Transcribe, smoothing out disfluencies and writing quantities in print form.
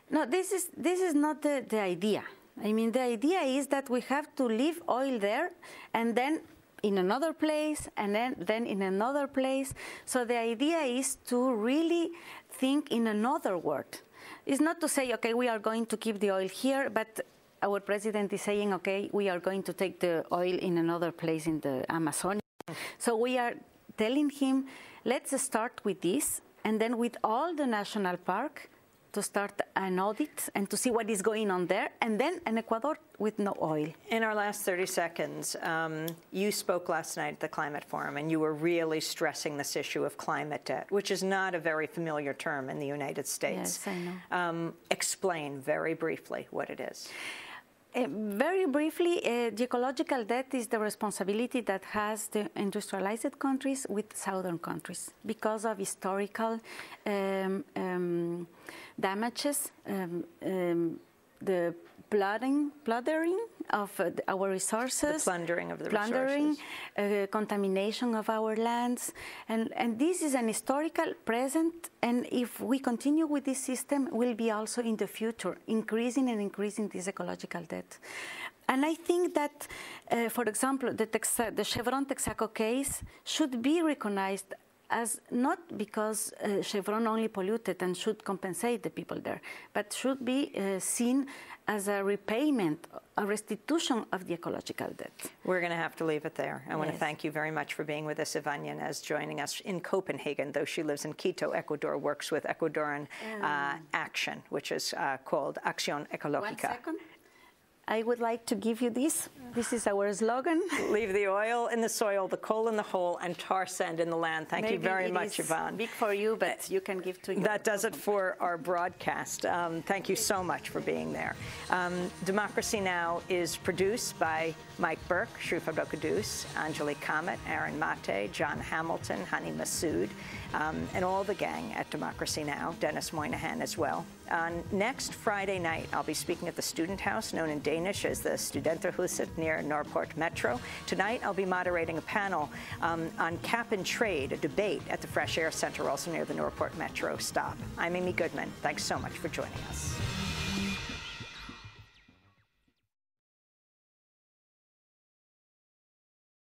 No, this is not the idea. I mean, the idea is that we have to leave oil there and then in another place and then in another place. So the idea is to really think in another world. It's not to say, okay, we are going to keep the oil here, but our president is saying, okay, we are going to take the oil in another place in the Amazon. So we are telling him, let's start with this, and then with all the national park, to start an audit and to see what is going on there, and then in Ecuador with no oil. In our last 30 seconds, you spoke last night at the Climate Forum, and you were really stressing this issue of climate debt, which is not a very familiar term in the United States. Yes, I know. Explain very briefly what it is. Very briefly, the ecological debt is the responsibility that has the industrialized countries with southern countries because of historical damages, the plundering of our resources, the plundering of the resources, contamination of our lands, and this is an historical present. And if we continue with this system, will be also in the future increasing this ecological debt. And I think that, for example, the Chevron Texaco case should be recognized as not because Chevron only polluted and should compensate the people there, but should be seen as a repayment, a restitution of the ecological debt. We're going to have to leave it there. I want to thank you very much for being with us. Yvonne Yanez joining us in Copenhagen, though she lives in Quito, Ecuador, works with Ecuadorian Action, which is called Acción Ecológica. 1 second. I would like to give you this. This is our slogan. Leave the oil in the soil, the coal in the hole, and tar sand in the land. Thank you very much, Yvonne. Big for you, but you can give to your That does it for our broadcast. Thank you so much for being there. Democracy Now! Is produced by Mike Burke, Shrufa Dokadus, Angelique Kamet, Aaron Mate, John Hamilton, Hani Massoud, and all the gang at Democracy Now!, Dennis Moynihan as well. Next Friday night, I'll be speaking at the Student House, known in Danish as the Studenterhuset near Nørreport Metro. Tonight, I'll be moderating a panel on cap and trade, a debate at the Fresh Air Center, also near the Nørreport Metro stop. I'm Amy Goodman. Thanks so much for joining us.